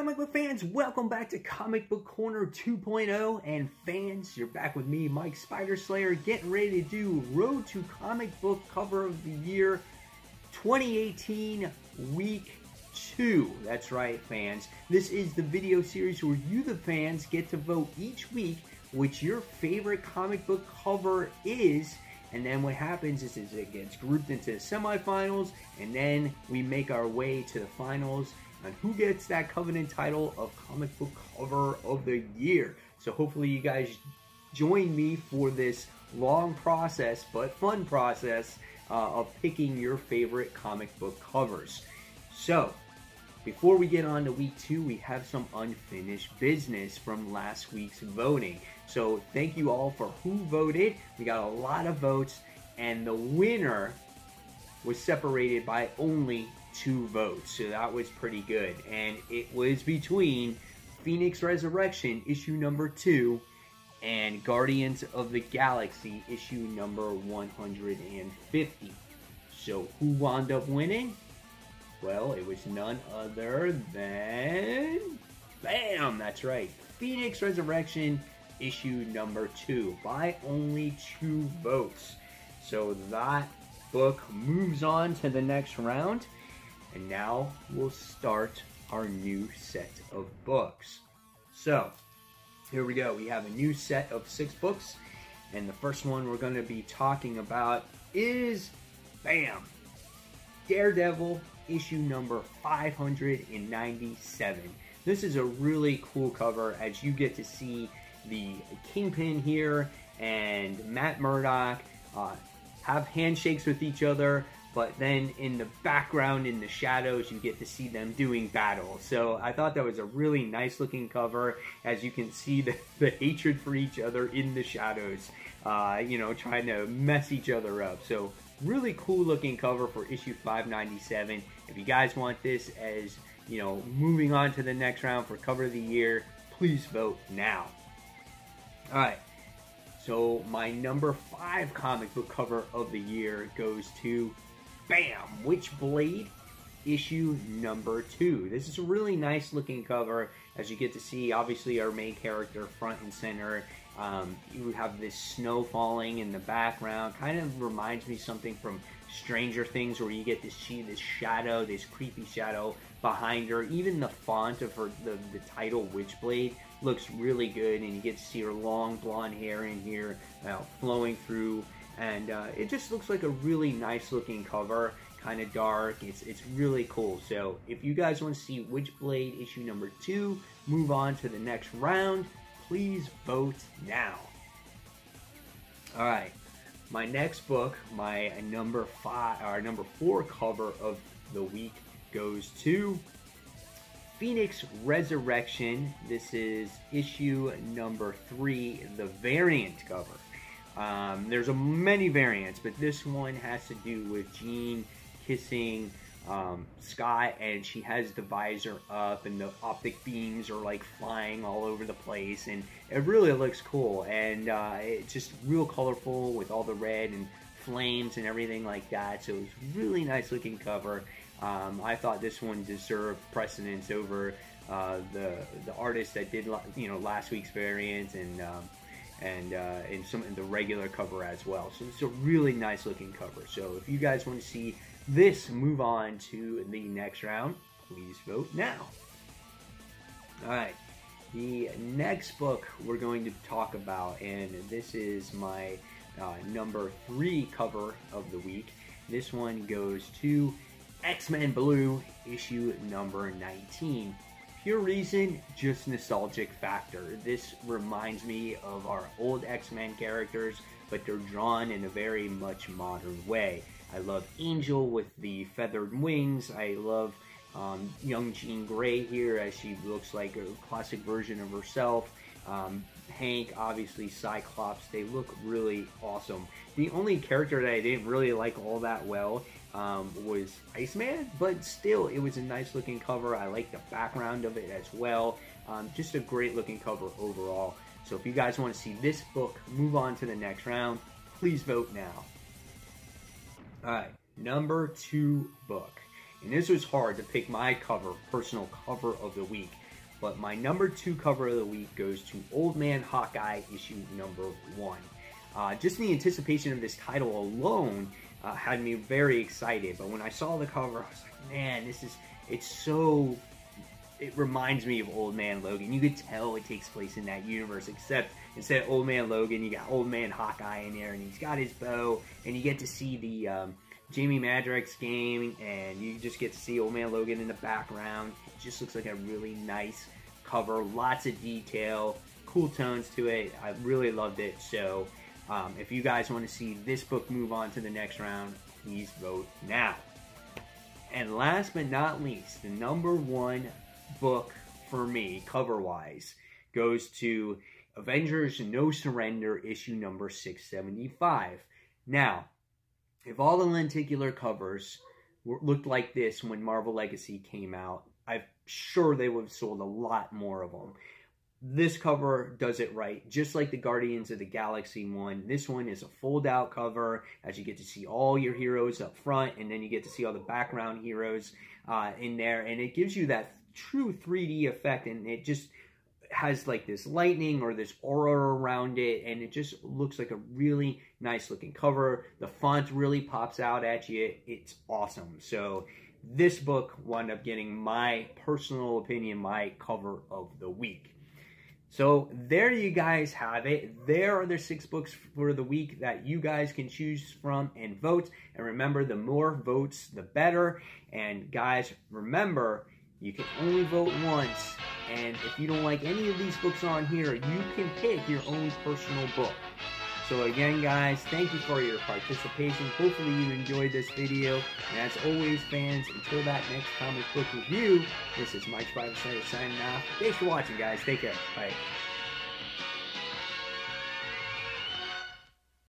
comic book fans, welcome back to Comic Book Corner 2.0. And fans, you're back with me, Mike Spider Slayer, getting ready to do Road to Comic Book Cover of the Year 2018 Week 2. That's right, fans. This is the video series where you, the fans, get to vote each week which your favorite comic book cover is. And then what happens is it gets grouped into the semifinals, and then we make our way to the finals on who gets that coveted title of Comic Book Cover of the Year. So hopefully you guys join me for this long process, but fun process, of picking your favorite comic book covers. So, before we get on to week 2, we have some unfinished business from last week's voting. So thank you all for who voted. We got a lot of votes, and the winner was separated by only 2 votes. So that was pretty good. And it was between Phoenix Resurrection issue number 2 and Guardians of the Galaxy issue number 150. So who wound up winning? Well, it was none other than... Bam! That's right. Phoenix Resurrection issue number 2 by only 2 votes. So that book moves on to the next round. And now we'll start our new set of books. So, here we go. We have a new set of 6 books. And the first one we're going to be talking about is... Bam! Daredevil issue number 597. This is a really cool cover as you get to see the Kingpin here and Matt Murdock have handshakes with each other, but then in the background, in the shadows, you get to see them doing battle. So I thought that was a really nice looking cover, as you can see the hatred for each other in the shadows, you know, trying to mess each other up. So really cool looking cover for issue 597. If you guys want this as, you know, moving on to the next round for cover of the year, please vote now. Alright, so my number 5 comic book cover of the year goes to, bam, Witchblade issue number 2. This is a really nice looking cover, as you get to see obviously our main character front and center. You have this snow falling in the background. Kind of reminds me something from Stranger Things, where you get to see this shadow, this creepy shadow behind her. Even the font of her, the title Witchblade, looks really good, and you get to see her long blonde hair in here flowing through, and it just looks like a really nice looking cover. Kind of dark. It's really cool. So if you guys want to see Witchblade issue number 2 move on to the next round, please vote now. Alright, my next book, my number 4 cover of the week goes to Phoenix Resurrection. This is issue number 3, the variant cover. There's many variants, but this one has to do with Jean kissing Scott, and she has the visor up, and the optic beams are like flying all over the place, and it really looks cool, and it's just real colorful with all the red and flames and everything like that. So it's really nice looking cover. I thought this one deserved precedence over the artist that did, you know, last week's variant, and some in the regular cover as well. So it's a really nice looking cover. So if you guys want to see this move on to the next round, please vote now. Alright, the next book we're going to talk about, and this is my number 3 cover of the week. This one goes to X-Men Blue issue number 19. Pure reason, just nostalgic factor. This reminds me of our old X-Men characters, but they're drawn in a very much modern way. I love Angel with the feathered wings. I love young Jean Grey here, as she looks like a classic version of herself. Hank, obviously Cyclops. They look really awesome. The only character that I didn't really like all that well was Iceman, but still, it was a nice looking cover. I like the background of it as well. Just a great looking cover overall. So if you guys want to see this book move on to the next round, please vote now. Alright, number 2 book. And this was hard to pick my personal cover of the week. but my number 2 cover of the week goes to Old Man Hawkeye issue number 1. Just the anticipation of this title alone had me very excited, but when I saw the cover, I was like, man, it reminds me of Old Man Logan. You could tell it takes place in that universe, except instead of Old Man Logan, you got Old Man Hawkeye in there, and he's got his bow, and you get to see the Jamie Madrox game, and you just get to see Old Man Logan in the background. It just looks like a really nice cover, lots of detail, cool tones to it. I really loved it. So if you guys want to see this book move on to the next round, please vote now. And last but not least, the number 1 book for me, cover-wise, goes to Avengers No Surrender, issue number 675. Now, if all the lenticular covers looked like this when Marvel Legacy came out, I'm sure they would have sold a lot more of them. This cover does it right, just like the Guardians of the Galaxy one. This one is a fold-out cover, as you get to see all your heroes up front, and then you get to see all the background heroes in there, and it gives you that true 3D effect, and it just has like this lightning or this aura around it, and it just looks like a really nice looking cover. The font really pops out at you. It's awesome. So this book wound up getting my personal opinion, my cover of the week. So there you guys have it. There are the 6 books for the week that you guys can choose from and vote. And remember, the more votes, the better. And guys, remember, you can only vote once. And if you don't like any of these books on here, you can pick your own personal book. So again, guys, thank you for your participation. Hopefully you enjoyed this video. And as always, fans, until that next comic book review, this is Mike Spider signing off. Thanks for watching, guys. Take care. Bye.